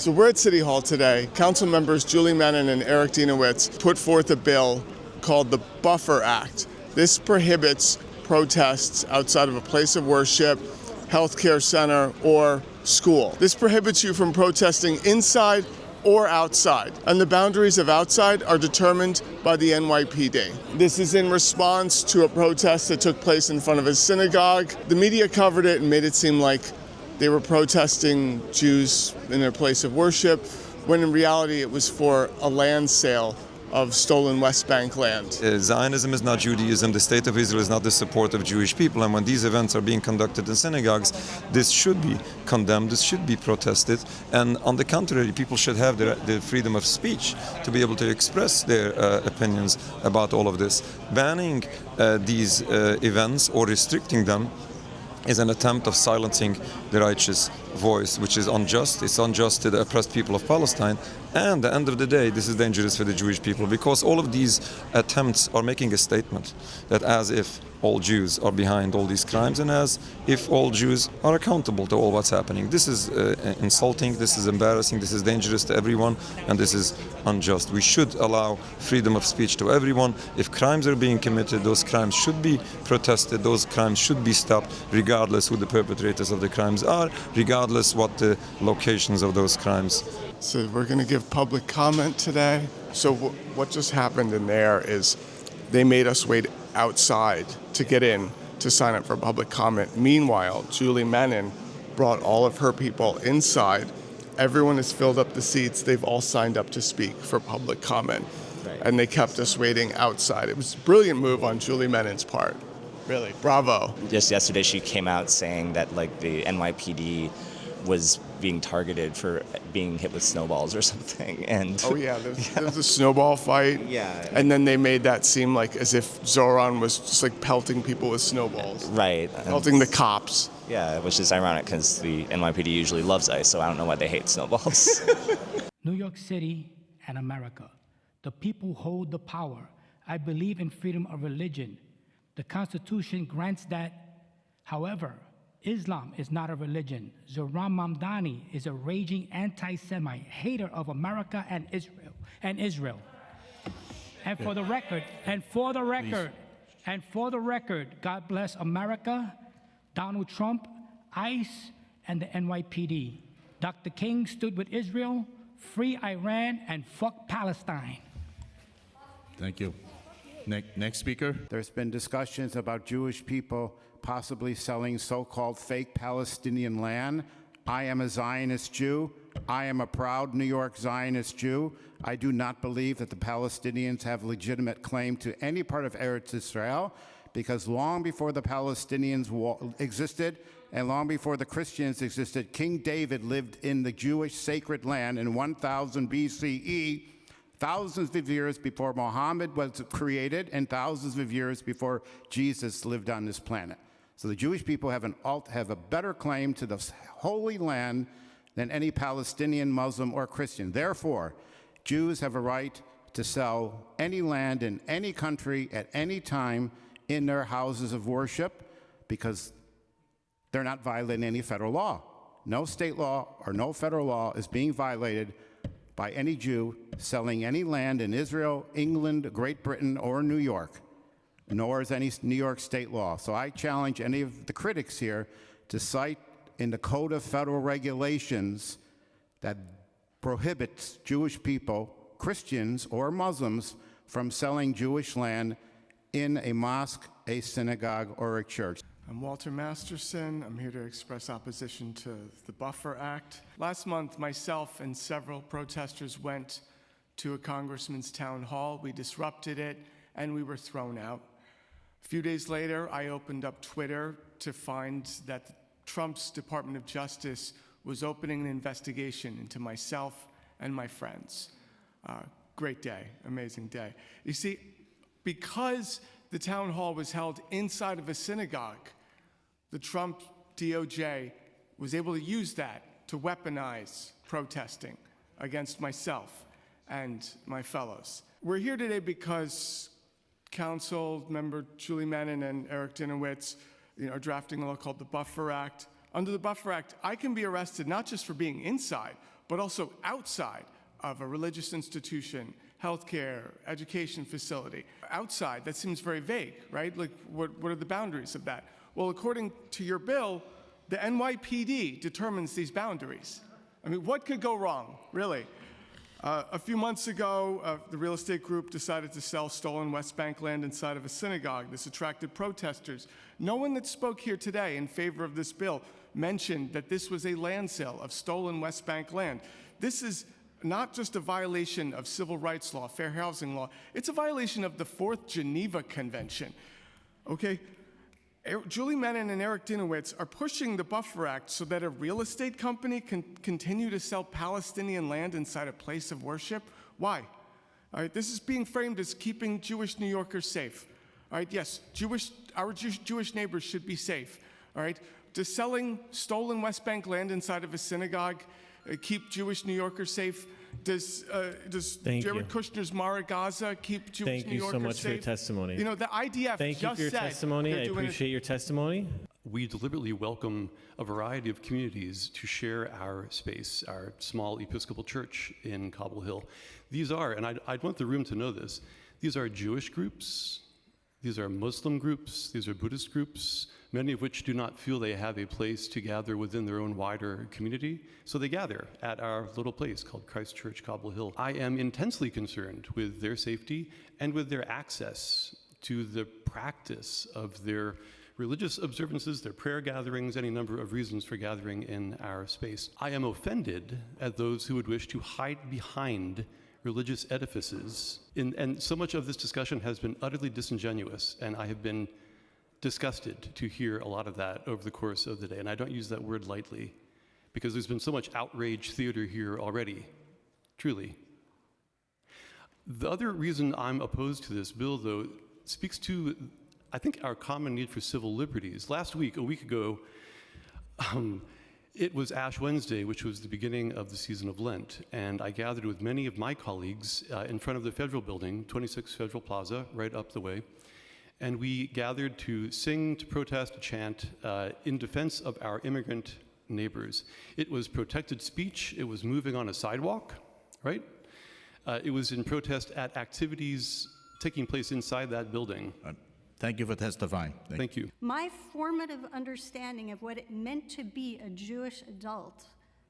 So we're at City Hall today. Council members Julie Menin and Eric Dienowitz put forth a bill called the Buffer Act. This prohibits protests outside of a place of worship, healthcare center, or school. This prohibits you from protesting inside or outside, and the boundaries of outside are determined by the NYPD. This is in response to a protest that took place in front of a synagogue. The media covered it and made it seem like they were protesting Jews in their place of worship, when in reality it was for a land sale of stolen West Bank land. Zionism is not Judaism, the State of Israel is not the support of Jewish people, and when these events are being conducted in synagogues, this should be condemned, this should be protested, and on the contrary, people should have the freedom of speech to be able to express their opinions about all of this. Banning these events or restricting them is an attempt of silencing the righteous voice, which is unjust. It's unjust to the oppressed people of Palestine. And at the end of the day, this is dangerous for the Jewish people, because all of these attempts are making a statement that as if all Jews are behind all these crimes and as if all Jews are accountable to all what's happening. This is insulting, this is embarrassing, this is dangerous to everyone, and this is unjust. We should allow freedom of speech to everyone. If crimes are being committed, those crimes should be protested, those crimes should be stopped, regardless who the perpetrators of the crimes are, regardless what the locations of those crimes. So we're going to give public comment today. So what just happened in there is they made us wait outside to get in to sign up for public comment. Meanwhile, Julie Menin brought all of her people inside. Everyone has filled up the seats. They've all signed up to speak for public comment. Right. And they kept us waiting outside. It was a brilliant move on Julie Menin's part. Really, bravo. Just yesterday she came out saying that like the NYPD was being targeted for being hit with snowballs or something. And oh yeah, there's a snowball fight. Yeah. And then they made that seem like as if Zohran was just like pelting people with snowballs. Right. Pelting the cops. Yeah, which is ironic because the NYPD usually loves ice, so I don't know why they hate snowballs. New York City and America. The people hold the power. I believe in freedom of religion. The Constitution grants that. However, Islam is not a religion. Zohran Mamdani is a raging anti-Semite, hater of America and Israel. And for the record, God bless America, Donald Trump, ICE, and the NYPD. Dr. King stood with Israel, free Iran, and fuck Palestine. Thank you. Next speaker. There's been discussions about Jewish people possibly selling so-called fake Palestinian land. I am a Zionist Jew. I am a proud New York Zionist Jew. I do not believe that the Palestinians have legitimate claim to any part of Eretz Israel, because long before the Palestinians existed and long before the Christians existed, King David lived in the Jewish sacred land in 1000 BCE, thousands of years before Muhammad was created and thousands of years before Jesus lived on this planet. So the Jewish people have a better claim to the Holy Land than any Palestinian, Muslim, or Christian. Therefore, Jews have a right to sell any land in any country at any time in their houses of worship, because they're not violating any federal law. No state law or no federal law is being violated by any Jew selling any land in Israel, England, Great Britain, or New York, nor is any New York state law. So I challenge any of the critics here to cite in the Code of Federal Regulations that prohibits Jewish people, Christians or Muslims, from selling Jewish land in a mosque, a synagogue, or a church. I'm Walter Masterson. I'm here to express opposition to the Buffer Act. Last month, myself and several protesters went to a congressman's town hall. We disrupted it, and we were thrown out. A few days later, I opened up Twitter to find that Trump's Department of Justice was opening an investigation into myself and my friends. Great day, amazing day. You see, because the town hall was held inside of a synagogue, the Trump DOJ was able to use that to weaponize protesting against myself and my fellows. We're here today because Council member Julie Menin and Eric Dienowitz are drafting a law called the Buffer Act. Under the Buffer Act, I can be arrested not just for being inside, but also outside of a religious institution, healthcare, education facility. Outside, that seems very vague, right? Like, what are the boundaries of that? Well, according to your bill, the NYPD determines these boundaries. I mean, what could go wrong, really? A few months ago, the real estate group decided to sell stolen West Bank land inside of a synagogue. This attracted protesters. No one that spoke here today in favor of this bill mentioned that this was a land sale of stolen West Bank land. This is not just a violation of civil rights law, fair housing law, it's a violation of the Fourth Geneva Convention, okay? Julie Menin and Eric Dinowitz are pushing the Buffer Act so that a real estate company can continue to sell Palestinian land inside a place of worship. Why? All right, this is being framed as keeping Jewish New Yorkers safe. All right, yes, our Jewish neighbors should be safe. All right, does selling stolen West Bank land inside of a synagogue keep Jewish New Yorkers safe? Does Jared Kushner's Mara Gaza keep Jewish New Yorkers safe? Thank you so much for your testimony. You know, the IDF Thank you just for your said testimony. I they're doing appreciate your testimony. We deliberately welcome a variety of communities to share our space, our small Episcopal church in Cobble Hill. These are, and I'd want the room to know this, these are Jewish groups, these are Muslim groups, these are Buddhist groups, many of which do not feel they have a place to gather within their own wider community, so they gather at our little place called Christ Church Cobble Hill. I am intensely concerned with their safety and with their access to the practice of their religious observances, their prayer gatherings, any number of reasons for gathering in our space. I am offended at those who would wish to hide behind religious edifices, and so much of this discussion has been utterly disingenuous, and I have been disgusted to hear a lot of that over the course of the day, and I don't use that word lightly, because there's been so much outrage theater here already, truly. The other reason I'm opposed to this bill, though, speaks to, I think, our common need for civil liberties. Last week, a week ago, it was Ash Wednesday, which was the beginning of the season of Lent, and I gathered with many of my colleagues in front of the Federal Building, 26 Federal Plaza, right up the way, and we gathered to sing, to protest, to chant in defense of our immigrant neighbors. It was protected speech, it was moving on a sidewalk, right? It was in protest at activities taking place inside that building. Thank you for testifying. Thank you. My formative understanding of what it meant to be a Jewish adult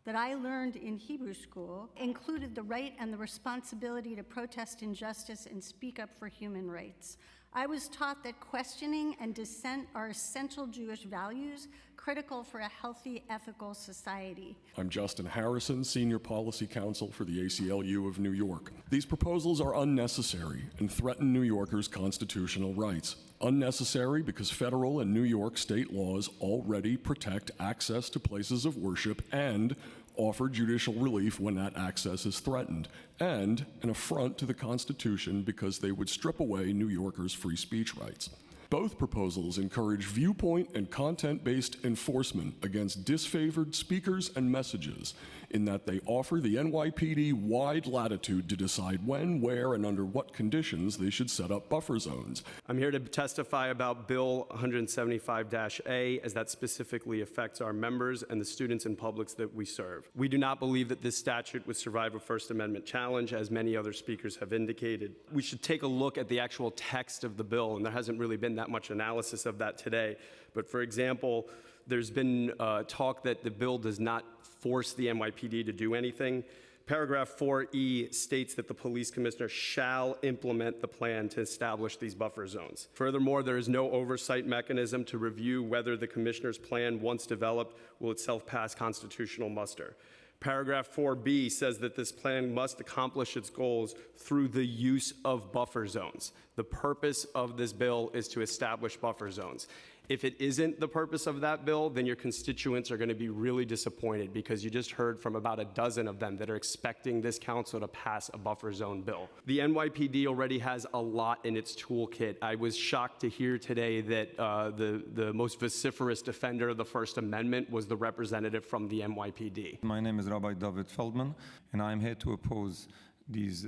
that I learned in Hebrew school included the right and the responsibility to protest injustice and speak up for human rights. I was taught that questioning and dissent are essential Jewish values, critical for a healthy, ethical society. I'm Justin Harrison, Senior Policy Counsel for the ACLU of New York. These proposals are unnecessary and threaten New Yorkers' constitutional rights. Unnecessary because federal and New York state laws already protect access to places of worship and offer judicial relief when that access is threatened, and an affront to the Constitution because they would strip away New Yorkers' free speech rights. Both proposals encourage viewpoint and content-based enforcement against disfavored speakers and messages in that they offer the NYPD wide latitude to decide when, where, and under what conditions they should set up buffer zones. I'm here to testify about Bill 175-A, as that specifically affects our members and the students and publics that we serve. We do not believe that this statute would survive a First Amendment challenge, as many other speakers have indicated. We should take a look at the actual text of the bill, and there hasn't really been that much analysis of that today. But for example, there's been talk that the bill does not force the NYPD to do anything. Paragraph 4E states that the police commissioner shall implement the plan to establish these buffer zones. Furthermore, there is no oversight mechanism to review whether the commissioner's plan, once developed, will itself pass constitutional muster. Paragraph 4B says that this plan must accomplish its goals through the use of buffer zones. The purpose of this bill is to establish buffer zones. If it isn't the purpose of that bill, then your constituents are going to be really disappointed, because you just heard from about a dozen of them that are expecting this council to pass a buffer zone bill. The NYPD already has a lot in its toolkit. I was shocked to hear today that the most vociferous defender of the First Amendment was the representative from the NYPD. My name is Rabbi David Feldman, and I'm here to oppose these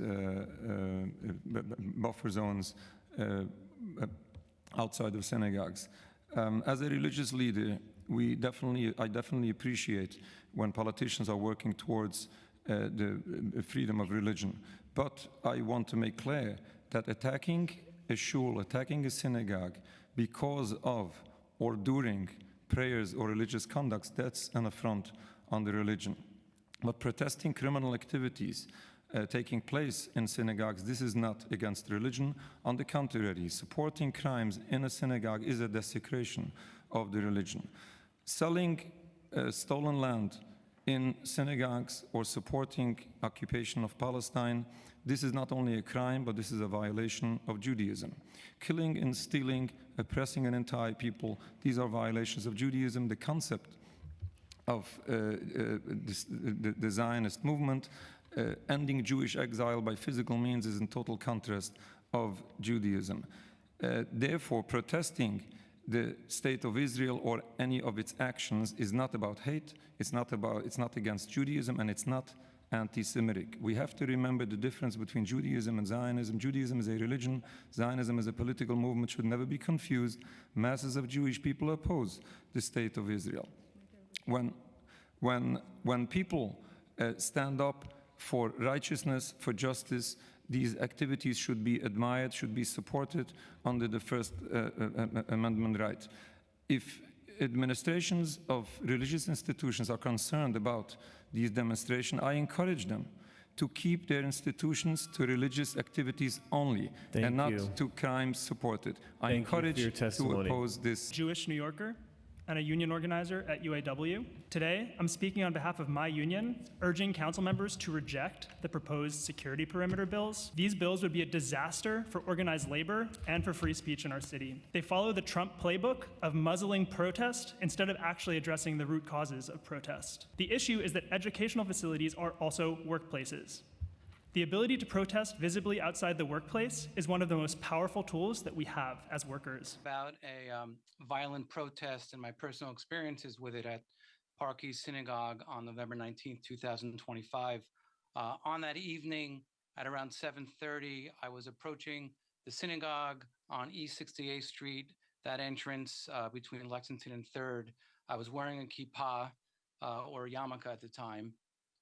buffer zones outside of synagogues. As a religious leader, I definitely appreciate when politicians are working towards the freedom of religion. But I want to make clear that attacking a shul, attacking a synagogue because of or during prayers or religious conducts, that's an affront on the religion. But protesting criminal activities taking place in synagogues, this is not against religion. On the contrary, supporting crimes in a synagogue is a desecration of the religion. Selling stolen land in synagogues or supporting occupation of Palestine, this is not only a crime, but this is a violation of Judaism. Killing and stealing, oppressing an entire people, these are violations of Judaism. The concept of the Zionist movement, ending Jewish exile by physical means, is in total contrast of Judaism. Therefore, protesting the state of Israel or any of its actions is not about hate, it's not against Judaism, and it's not anti-Semitic. We have to remember the difference between Judaism and Zionism. Judaism is a religion, Zionism is a political movement, should never be confused. Masses of Jewish people oppose the state of Israel. When people stand up for righteousness, for justice, these activities should be admired, should be supported under the First Amendment right. If administrations of religious institutions are concerned about these demonstrations, I encourage them to keep their institutions to religious activities only and not to crimes supported. I encourage you to oppose this. Jewish New Yorker and a union organizer at UAW. Today, I'm speaking on behalf of my union, urging council members to reject the proposed security perimeter bills. These bills would be a disaster for organized labor and for free speech in our city. They follow the Trump playbook of muzzling protest instead of actually addressing the root causes of protest. The issue is that educational facilities are also workplaces. The ability to protest visibly outside the workplace is one of the most powerful tools that we have as workers. About a violent protest and my personal experiences with it at Park East Synagogue on November 19th, 2025. On that evening at around 7:30, I was approaching the synagogue on East 68th Street, that entrance between Lexington and 3rd. I was wearing a kippah or yarmulke at the time.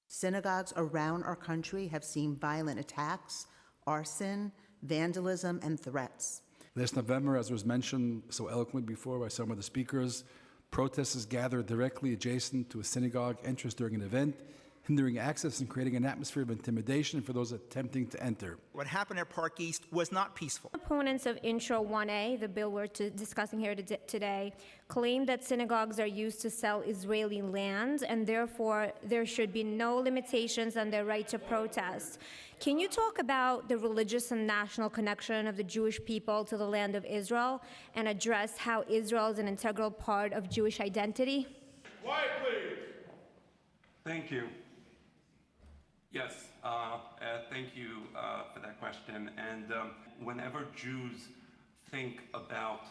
Synagogues around our country have seen violent attacks, arson, vandalism, and threats. Last November, as was mentioned so eloquently before by some of the speakers, protesters gathered directly adjacent to a synagogue entrance during an event, hindering access and creating an atmosphere of intimidation for those attempting to enter. What happened at Park East was not peaceful. Opponents of Intro 1A, the bill we're discussing here today, claim that synagogues are used to sell Israeli land, and therefore there should be no limitations on their right to protest. Can you talk about the religious and national connection of the Jewish people to the land of Israel and address how Israel is an integral part of Jewish identity? Quiet, please. Thank you. Yes, thank you for that question. And whenever Jews think about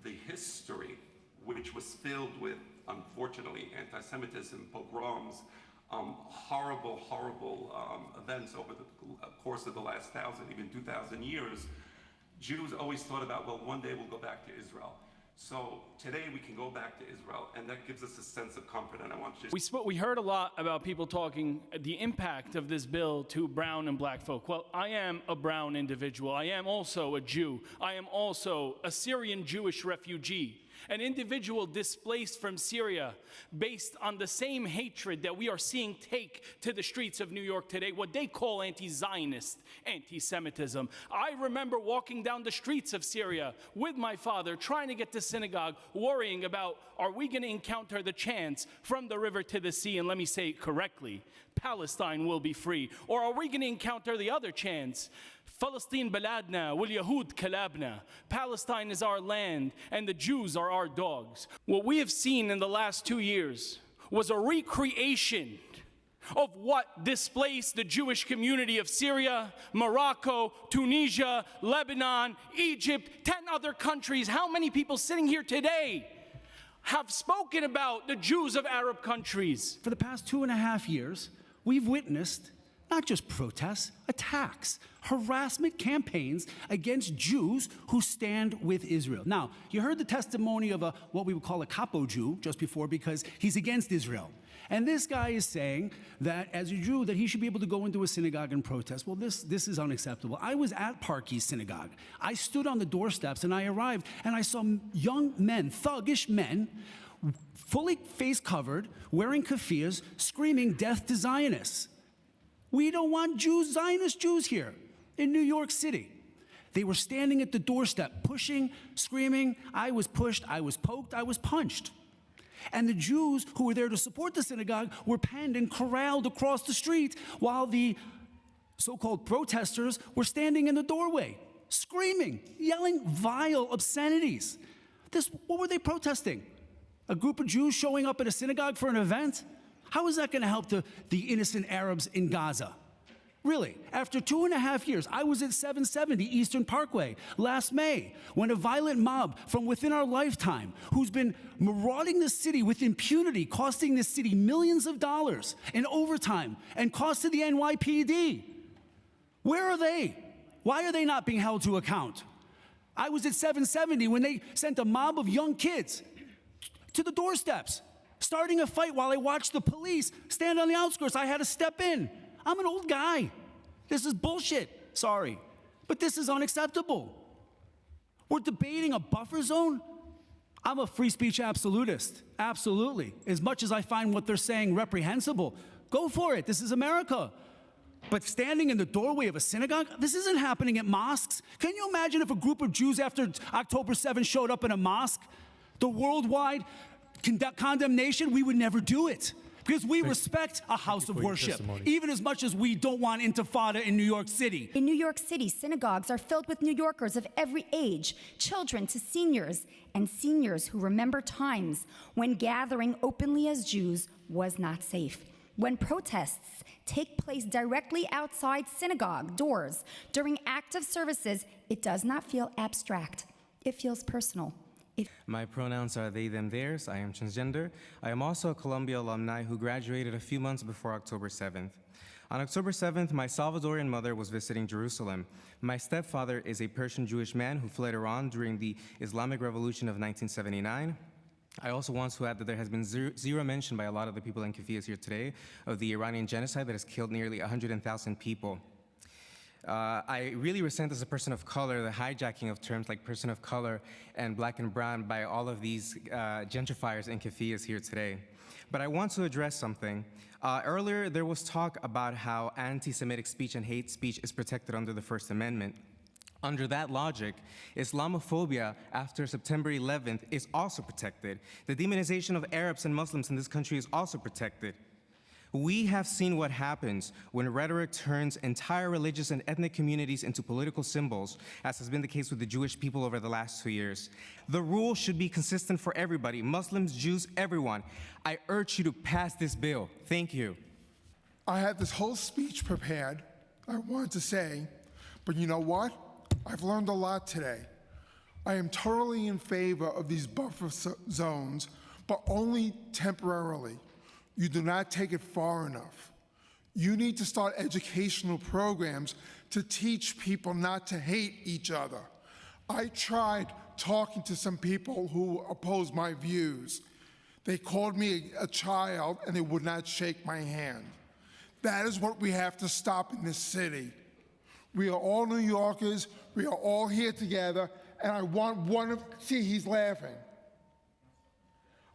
the history, which was filled with, unfortunately, anti-Semitism, pogroms, horrible events over the course of the last 1,000, even 2,000 years, Jews always thought about, well, one day we'll go back to Israel. So today we can go back to Israel, and that gives us a sense of comfort. And I want you to... We heard a lot about people talking the impact of this bill to brown and black folk. Well, I am a brown individual. I am also a Jew. I am also a Syrian Jewish refugee, an individual displaced from Syria based on the same hatred that we are seeing take to the streets of New York today, what they call anti-Zionist anti-Semitism. I remember walking down the streets of Syria with my father, trying to get to synagogue, worrying about, are we going to encounter the chants from the river to the sea, and let me say it correctly, Palestine will be free? Or are we going to encounter the other chants, Palestine baladna wal Yahud kalabna, Palestine is our land and the Jews are our dogs? What we have seen in the last 2 years was a recreation of what displaced the Jewish community of Syria, Morocco, Tunisia, Lebanon, Egypt, 10 other countries. How many people sitting here today have spoken about the Jews of Arab countries? For the past 2.5 years, we've witnessed not just protests, attacks, harassment campaigns against Jews who stand with Israel. Now, you heard the testimony of what we would call a capo Jew just before because he's against Israel. And this guy is saying that as a Jew, that he should be able to go into a synagogue and protest. Well, this is unacceptable. I was at Parkey's synagogue. I stood on the doorsteps and I arrived and I saw young men, thuggish men, fully face covered, wearing keffiyehs, screaming death to Zionists. We don't want Jews, Zionist Jews here in New York City. They were standing at the doorstep, pushing, screaming. I was pushed, I was poked, I was punched. And the Jews who were there to support the synagogue were penned and corralled across the street while the so-called protesters were standing in the doorway, screaming, yelling vile obscenities. What were they protesting? A group of Jews showing up at a synagogue for an event? How is that going to help the innocent Arabs in Gaza? Really, after 2.5 years, I was at 770 Eastern Parkway last May when a violent mob from within our lifetime, who's been marauding the city with impunity, costing the city millions of dollars in overtime and cost to the NYPD. Where are they? Why are they not being held to account? I was at 770 when they sent a mob of young kids to the doorsteps, starting a fight while I watched the police stand on the outskirts. I had to step in. I'm an old guy. This is bullshit. Sorry. But this is unacceptable. We're debating a buffer zone. I'm a free speech absolutist. Absolutely. As much as I find what they're saying reprehensible, go for it. This is America. But standing in the doorway of a synagogue, this isn't happening at mosques. Can you imagine if a group of Jews after October 7th showed up in a mosque? The worldwide condemnation, we would never do it. Because we respect a house of worship, even as much as we don't want intifada in New York City. In New York City, synagogues are filled with New Yorkers of every age, children to seniors, and seniors who remember times when gathering openly as Jews was not safe. When protests take place directly outside synagogue doors during active services, it does not feel abstract. It feels personal. My pronouns are they, them, theirs. I am transgender. I am also a Columbia alumni who graduated a few months before October 7th. On October 7th, my Salvadorian mother was visiting Jerusalem. My stepfather is a Persian Jewish man who fled Iran during the Islamic Revolution of 1979. I also want to add that there has been zero mention by a lot of the people in keffiyehs here today of the Iranian genocide that has killed nearly 100,000 people. I really resent, as a person of color, the hijacking of terms like person of color and black and brown by all of these gentrifiers in keffiyehs here today. But I want to address something. Earlier, there was talk about how anti-Semitic speech and hate speech is protected under the First Amendment. Under that logic, Islamophobia after September 11th is also protected. The demonization of Arabs and Muslims in this country is also protected. We have seen what happens when rhetoric turns entire religious and ethnic communities into political symbols, as has been the case with the Jewish people over the last 2 years. The rule should be consistent for everybody, Muslims, Jews, everyone. I urge you to pass this bill. Thank you. I had this whole speech prepared, I wanted to say, but you know what? I've learned a lot today. I am totally in favor of these buffer zones, but only temporarily. You do not take it far enough. You need to start educational programs to teach people not to hate each other. I tried talking to some people who oppose my views. They called me a child and they would not shake my hand. That is what we have to stop in this city. We are all New Yorkers, we are all here together, and I want one of, see, he's laughing.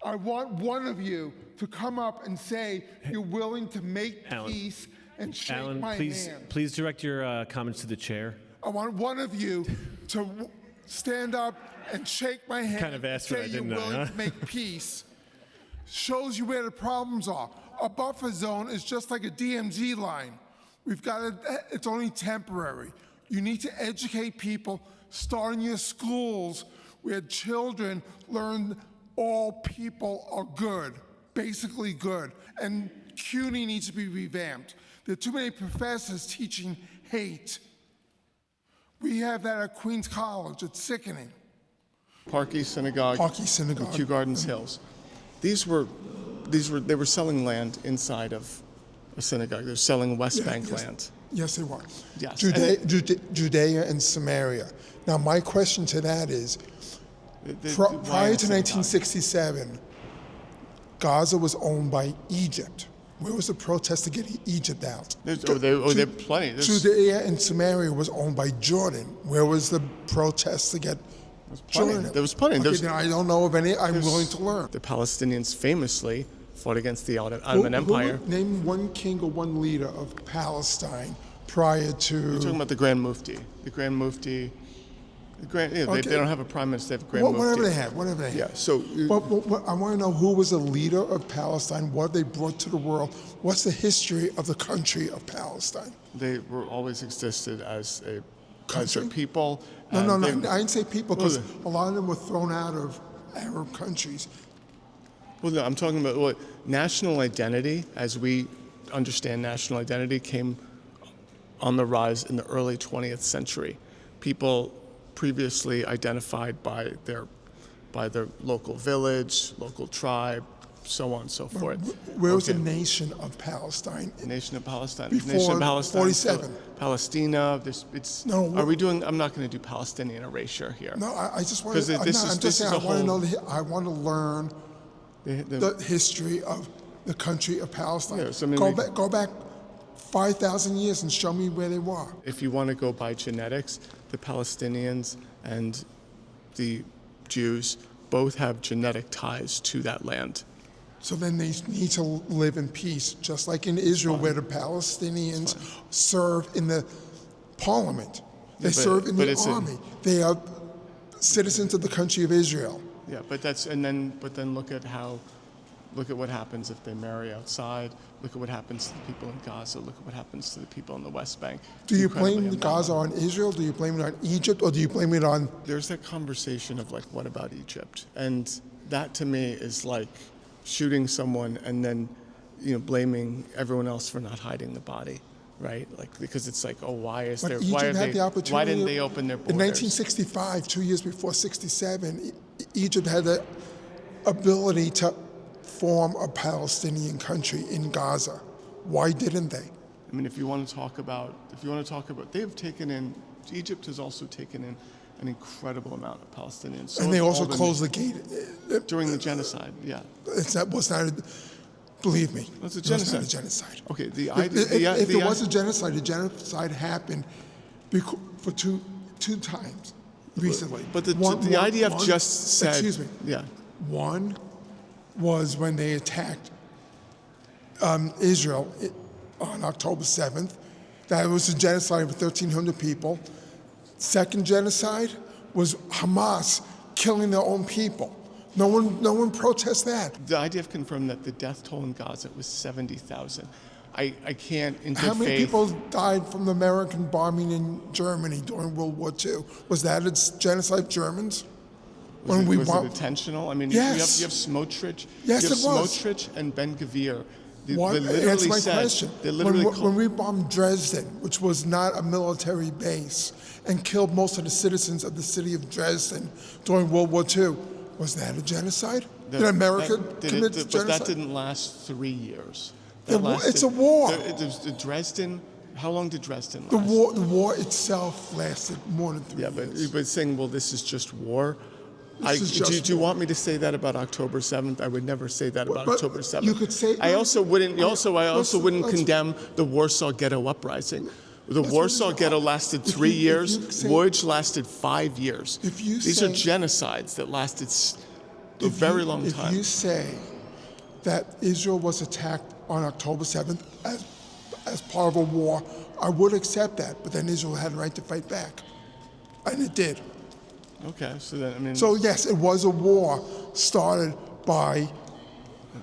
I want one of you to come up and say you're willing to make peace and shake my hand. Please direct your comments to the chair. I want one of you to stand up and shake my hand and say you're willing to make peace. Shows you where the problems are. A buffer zone is just like a DMZ line. We've got to, it's only temporary. You need to educate people, start in your schools where children learn all people are good, basically good. And CUNY needs to be revamped. There are too many professors teaching hate. We have that at Queens College. It's sickening. Parkey Synagogue, and Kew Gardens Hills. They were selling land inside of a synagogue. They're selling West Bank yes. land. Yes, they were. Yes. Judea and Samaria. Now, my question to that is, prior to 1967, Gaza was owned by Egypt. Where was the protest to get Egypt out? There are plenty. Judea and Samaria was owned by Jordan. Where was the protest to get Jordan? There was plenty. Okay, then I don't know of any. I'm willing to learn. The Palestinians famously fought against the Ottoman Empire. Name one king or one leader of Palestine prior to... You're talking about the Grand Mufti. The Grand Mufti... they don't have a prime minister, they have a Grand Mufti. Whatever they have. Yeah, so... But I want to know who was the leader of Palestine, what they brought to the world, what's the history of the country of Palestine? They were always existed as a people. No, I didn't say people, because a lot of them were thrown out of Arab countries. Well, no, I'm talking about national identity, as we understand national identity, came on the rise in the early 20th century. People previously identified by their local village, local tribe, so on and so forth. Where was the nation of Palestine? The nation of Palestine. Before nation of Palestine. 47. Palestina. No. Are we doing? I'm not going to do Palestinian erasure here. No, I just want to. I want to learn the history of the country of Palestine. Yes, go back 5,000 years and show me where they were. If you want to go by genetics, the Palestinians and the Jews both have genetic ties to that land. So then they need to live in peace, just like in Israel, where the Palestinians serve in the parliament. They serve in the army. They are citizens of the country of Israel. Yeah, but then look at what happens if they marry outside. Look at what happens to the people in Gaza. Look at what happens to the people in the West Bank. Do you blame Gaza on Israel? Do you blame it on Egypt? Or do you blame it on... There's that conversation of what about Egypt? And that to me is like shooting someone and then, blaming everyone else for not hiding the body, right? Because it's like, why didn't they open their borders? In 1965, 2 years before 67, Egypt had the ability to form a Palestinian country in Gaza. Why didn't they? I mean, if you want to talk about, Egypt has also taken in an incredible amount of Palestinians. So and they also closed the gate. During the genocide, yeah. Believe me. It's a genocide. It was not a genocide. Okay, if it was a genocide, the genocide happened for two times recently. But the IDF just said... Excuse me. Yeah. One was when they attacked Israel on October 7th. That was a genocide of 1,300 people. Second genocide was Hamas killing their own people. No one protests that. The IDF confirmed that the death toll in Gaza was 70,000. I can't interface. How many people died from the American bombing in Germany during World War II? Was that a genocide of Germans? Was it intentional? I mean, yes. you have Smotrich. Yes, you have it was. Smotrich and Ben-Gvir. Answer my question. When we bombed Dresden, which was not a military base, and killed most of the citizens of the city of Dresden during World War II, was that a genocide? Did America commit genocide? But that didn't last 3 years. It's a war. Dresden. How long did Dresden last? The war itself lasted more than 3 years. Yeah, but saying, well, this is just war. Do you want me to say that about October 7th? I would never say that about October 7th. You could say. I also wouldn't condemn the Warsaw Ghetto Uprising. The Warsaw Ghetto lasted 3 years. Voyage lasted 5 years. These are genocides that lasted a very long time. If you say that Israel was attacked on October 7th as part of a war, I would accept that. But then Israel had a right to fight back, and it did. Okay, so then, I mean... So, yes, it was a war started by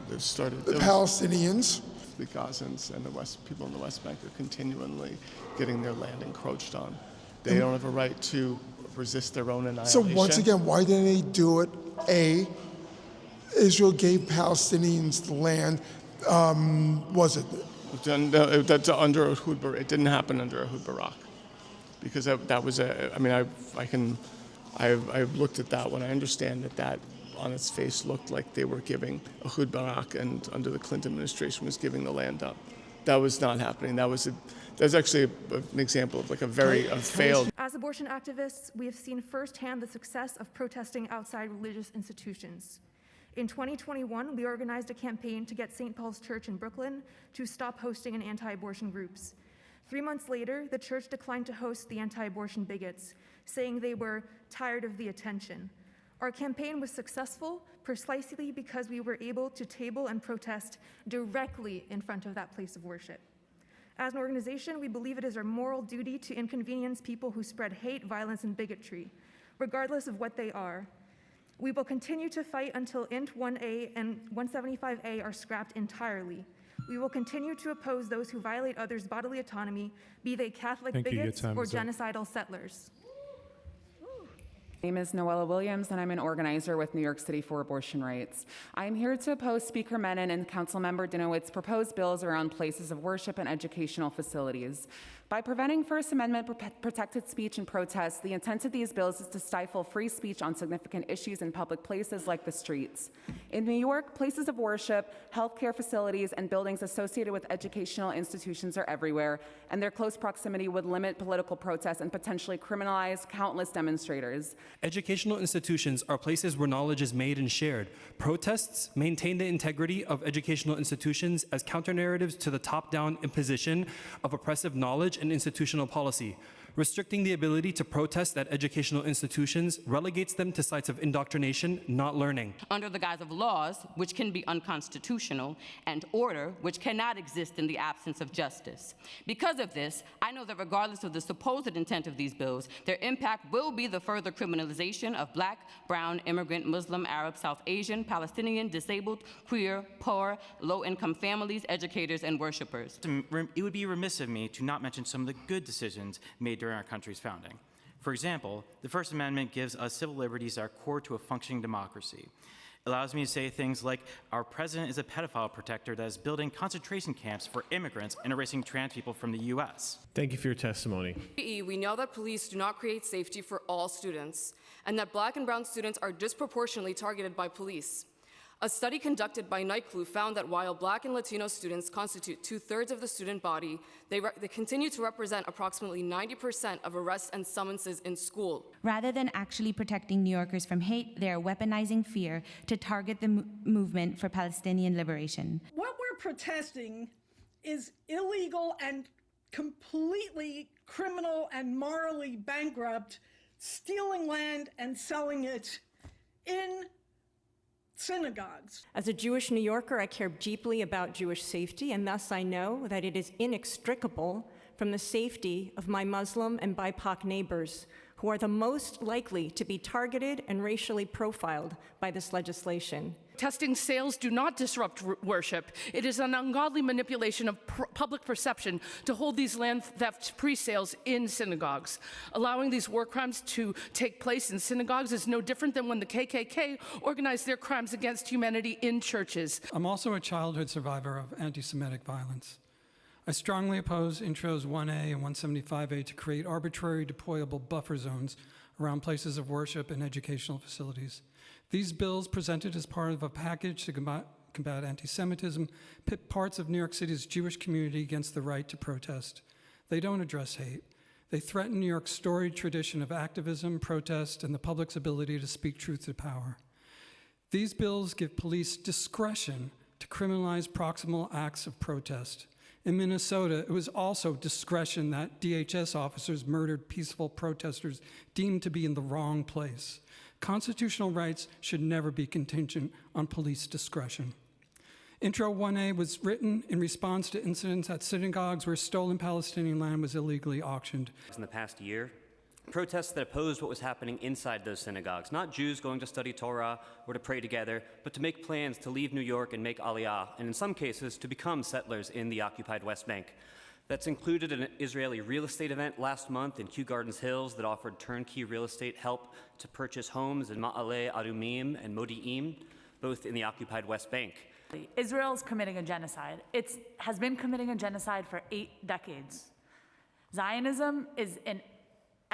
the Palestinians. The Gazans and the people in the West Bank are continually getting their land encroached on. They don't have a right to resist their own annihilation. So, once again, why didn't they do it? A, Israel gave Palestinians the land, was it? That's under Ehud Barak. It didn't happen under Ehud Barak. Because that was I've looked at that one. I understand that on its face looked like they were giving Ehud Barak, and under the Clinton administration was giving the land up. that was not happening. That's actually an example of like a very failed. As abortion activists, we have seen firsthand the success of protesting outside religious institutions. In 2021, we organized a campaign to get St. Paul's Church in Brooklyn to stop hosting anti-abortion groups. 3 months later, the church declined to host the anti-abortion bigots, saying they were tired of the attention. Our campaign was successful precisely because we were able to table and protest directly in front of that place of worship. As an organization, we believe it is our moral duty to inconvenience people who spread hate, violence, and bigotry, regardless of what they are. We will continue to fight until Int 1A and 175A are scrapped entirely. We will continue to oppose those who violate others' bodily autonomy, be they Catholic bigots or genocidal settlers. My name is Noella Williams, and I'm an organizer with New York City for Abortion Rights. I am here to oppose Speaker Menon and Councilmember Dinowitz's proposed bills around places of worship and educational facilities. By preventing First Amendment protected speech and protests, the intent of these bills is to stifle free speech on significant issues in public places like the streets. In New York, places of worship, healthcare facilities, and buildings associated with educational institutions are everywhere, and their close proximity would limit political protests and potentially criminalize countless demonstrators. Educational institutions are places where knowledge is made and shared. Protests maintain the integrity of educational institutions as counter-narratives to the top-down imposition of oppressive knowledge and institutional policy. Restricting the ability to protest at educational institutions relegates them to sites of indoctrination, not learning. Under the guise of laws, which can be unconstitutional, and order, which cannot exist in the absence of justice. Because of this, I know that regardless of the supposed intent of these bills, their impact will be the further criminalization of Black, brown, immigrant, Muslim, Arab, South Asian, Palestinian, disabled, queer, poor, low-income families, educators, and worshipers. It would be remiss of me to not mention some of the good decisions made during our country's founding. For example, the First Amendment gives us civil liberties that are core to a functioning democracy. It allows me to say things like, our president is a pedophile protector that is building concentration camps for immigrants and erasing trans people from the U.S. Thank you for your testimony. We know that police do not create safety for all students, and that Black and brown students are disproportionately targeted by police. A study conducted by NYPD found that while Black and Latino students constitute 2/3 of the student body, they continue to represent approximately 90% of arrests and summonses in school. Rather than actually protecting New Yorkers from hate, they are weaponizing fear to target the movement for Palestinian liberation. What we're protesting is illegal and completely criminal and morally bankrupt, stealing land and selling it in synagogues. As a Jewish New Yorker, I care deeply about Jewish safety, and thus I know that it is inextricable from the safety of my Muslim and BIPOC neighbors, who are the most likely to be targeted and racially profiled by this legislation. Testing sales do not disrupt worship. It is an ungodly manipulation of public perception to hold these land theft pre-sales in synagogues. Allowing these war crimes to take place in synagogues is no different than when the KKK organized their crimes against humanity in churches. I'm also a childhood survivor of anti-Semitic violence. I strongly oppose Intros 1A and 175A to create arbitrary deployable buffer zones around places of worship and educational facilities. These bills, presented as part of a package to combat anti-Semitism, pit parts of New York City's Jewish community against the right to protest. They don't address hate. They threaten New York's storied tradition of activism, protest, and the public's ability to speak truth to power. These bills give police discretion to criminalize proximal acts of protest. In Minnesota, it was also discretion that DHS officers murdered peaceful protesters deemed to be in the wrong place. Constitutional rights should never be contingent on police discretion. Intro 1A was written in response to incidents at synagogues where stolen Palestinian land was illegally auctioned. In the past year, protests that opposed what was happening inside those synagogues, not Jews going to study Torah or to pray together, but to make plans to leave New York and make Aliyah, and in some cases to become settlers in the occupied West Bank. That's included an Israeli real estate event last month in Kew Gardens Hills that offered turnkey real estate help to purchase homes in Ma'ale Adumim and Modi'im, both in the occupied West Bank. Israel's committing a genocide. It has been committing a genocide for 8 decades. Zionism is an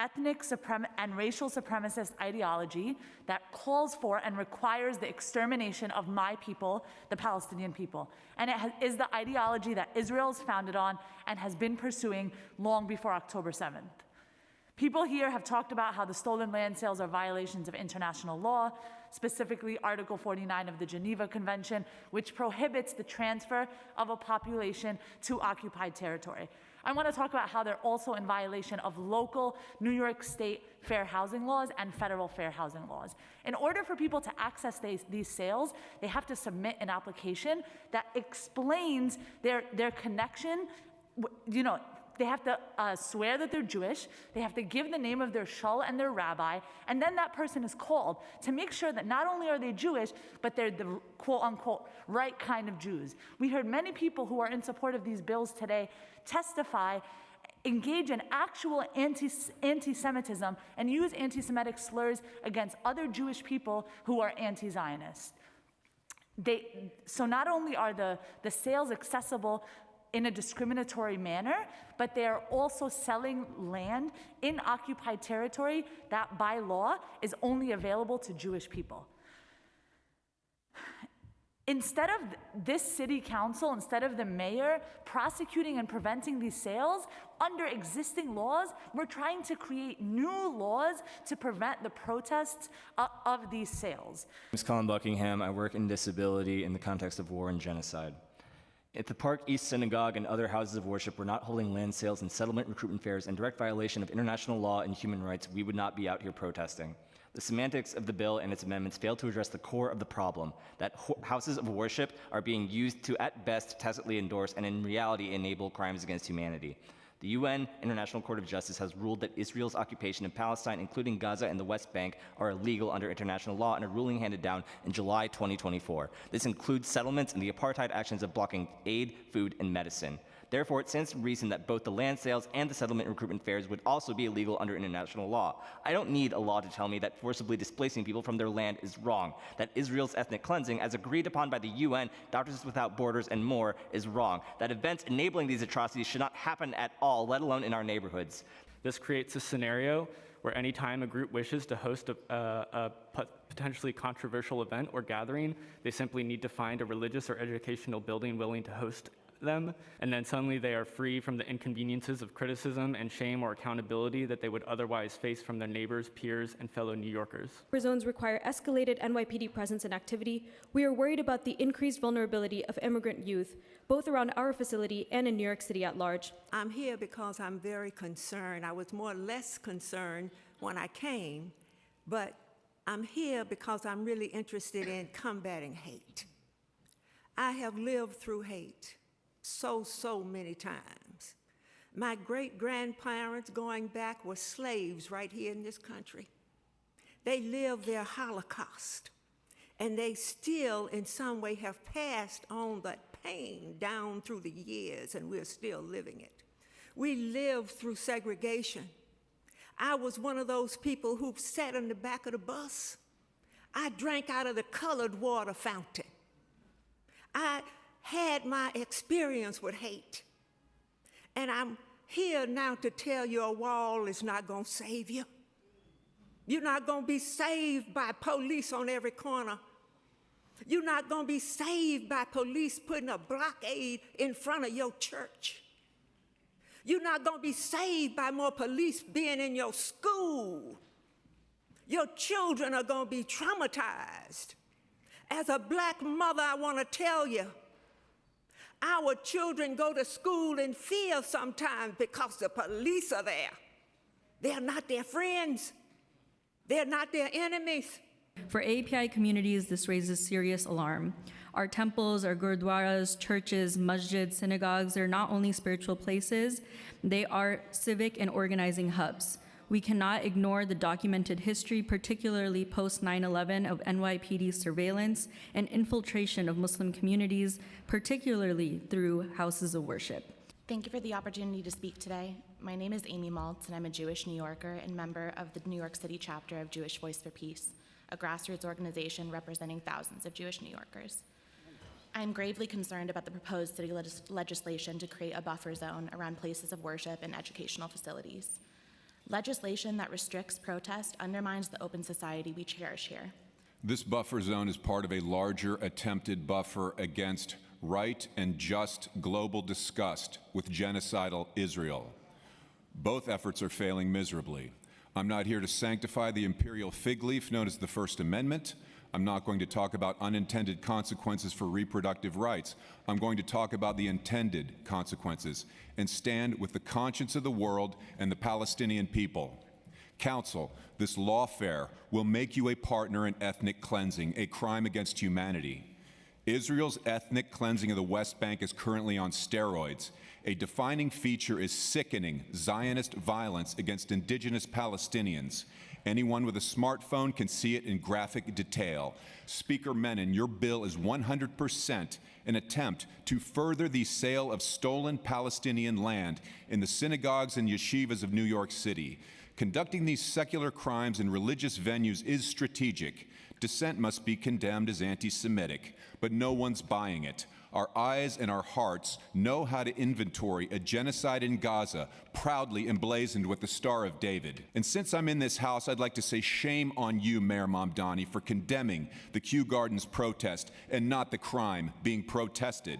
ethnic and racial supremacist ideology that calls for and requires the extermination of my people, the Palestinian people. And it is the ideology that Israel is founded on and has been pursuing long before October 7th. People here have talked about how the stolen land sales are violations of international law, specifically Article 49 of the Geneva Convention, which prohibits the transfer of a population to occupied territory. I want to talk about how they're also in violation of local New York State fair housing laws and federal fair housing laws. In order for people to access these sales, they have to submit an application that explains their connection. You know, they have to swear that they're Jewish, they have to give the name of their shul and their rabbi, and then that person is called to make sure that not only are they Jewish, but they're the quote-unquote right kind of Jews. We heard many people who are in support of these bills today testify, engage in actual anti-Semitism, and use anti-Semitic slurs against other Jewish people who are anti-Zionist. So not only are the sales accessible in a discriminatory manner, but they are also selling land in occupied territory that by law is only available to Jewish people. Instead of this city council, instead of the mayor prosecuting and preventing these sales, under existing laws, we're trying to create new laws to prevent the protests of these sales. My name is Colin Buckingham. I work in disability in the context of war and genocide. If the Park East Synagogue and other houses of worship were not holding land sales and settlement recruitment fairs in direct violation of international law and human rights, we would not be out here protesting. The semantics of the bill and its amendments fail to address the core of the problem, that houses of worship are being used to, at best, tacitly endorse and in reality enable crimes against humanity. The UN International Court of Justice has ruled that Israel's occupation of Palestine, including Gaza and the West Bank, are illegal under international law in a ruling handed down in July 2024. This includes settlements and the apartheid actions of blocking aid, food, and medicine. Therefore, it stands to reason that both the land sales and the settlement recruitment fairs would also be illegal under international law. I don't need a law to tell me that forcibly displacing people from their land is wrong, that Israel's ethnic cleansing, as agreed upon by the UN, Doctors Without Borders, and more, is wrong, that events enabling these atrocities should not happen at all, let alone in our neighborhoods. This creates a scenario where any time a group wishes to host a potentially controversial event or gathering, they simply need to find a religious or educational building willing to host them, and then suddenly they are free from the inconveniences of criticism and shame or accountability that they would otherwise face from their neighbors, peers, and fellow New Yorkers. Buffer zones require escalated NYPD presence and activity. We are worried about the increased vulnerability of immigrant youth, both around our facility and in New York City at large. I'm here because I'm very concerned. I was more or less concerned when I came, but I'm here because I'm really interested in combating hate. I have lived through hate so many times. My great-grandparents going back were slaves right here in this country. They lived their Holocaust, and they still in some way have passed on that pain down through the years, and we're still living it. We lived through segregation. I was one of those people who sat in the back of the bus. I drank out of the colored water fountain. I had my experience with hate. And I'm here now to tell you a wall is not going to save you. You're not going to be saved by police on every corner. You're not going to be saved by police putting a blockade in front of your church. You're not going to be saved by more police being in your school. Your children are going to be traumatized. As a black mother, I want to tell you, our children go to school in fear sometimes because the police are there. They're not their friends. They're not their enemies. For API communities, this raises serious alarm. Our temples, our gurdwaras, churches, masjids, synagogues are not only spiritual places, they are civic and organizing hubs. We cannot ignore the documented history, particularly post 9/11, of NYPD surveillance and infiltration of Muslim communities, particularly through houses of worship. Thank you for the opportunity to speak today. My name is Amy Maltz, and I'm a Jewish New Yorker and member of the New York City chapter of Jewish Voice for Peace, a grassroots organization representing thousands of Jewish New Yorkers. I'm gravely concerned about the proposed city legislation to create a buffer zone around places of worship and educational facilities. Legislation that restricts protest undermines the open society we cherish here. This buffer zone is part of a larger attempted buffer against right and just global disgust with genocidal Israel. Both efforts are failing miserably. I'm not here to sanctify the imperial fig leaf known as the First Amendment. I'm not going to talk about unintended consequences for reproductive rights. I'm going to talk about the intended consequences and stand with the conscience of the world and the Palestinian people. Council, this lawfare will make you a partner in ethnic cleansing, a crime against humanity. Israel's ethnic cleansing of the West Bank is currently on steroids. A defining feature is sickening Zionist violence against indigenous Palestinians. Anyone with a smartphone can see it in graphic detail. Speaker Menon, your bill is 100% an attempt to further the sale of stolen Palestinian land in the synagogues and yeshivas of New York City. Conducting these secular crimes in religious venues is strategic. Dissent must be condemned as anti-Semitic, but no one's buying it. Our eyes and our hearts know how to inventory a genocide in Gaza, proudly emblazoned with the Star of David. And since I'm in this House, I'd like to say shame on you, Mayor Mamdani, for condemning the Kew Gardens protest and not the crime being protested.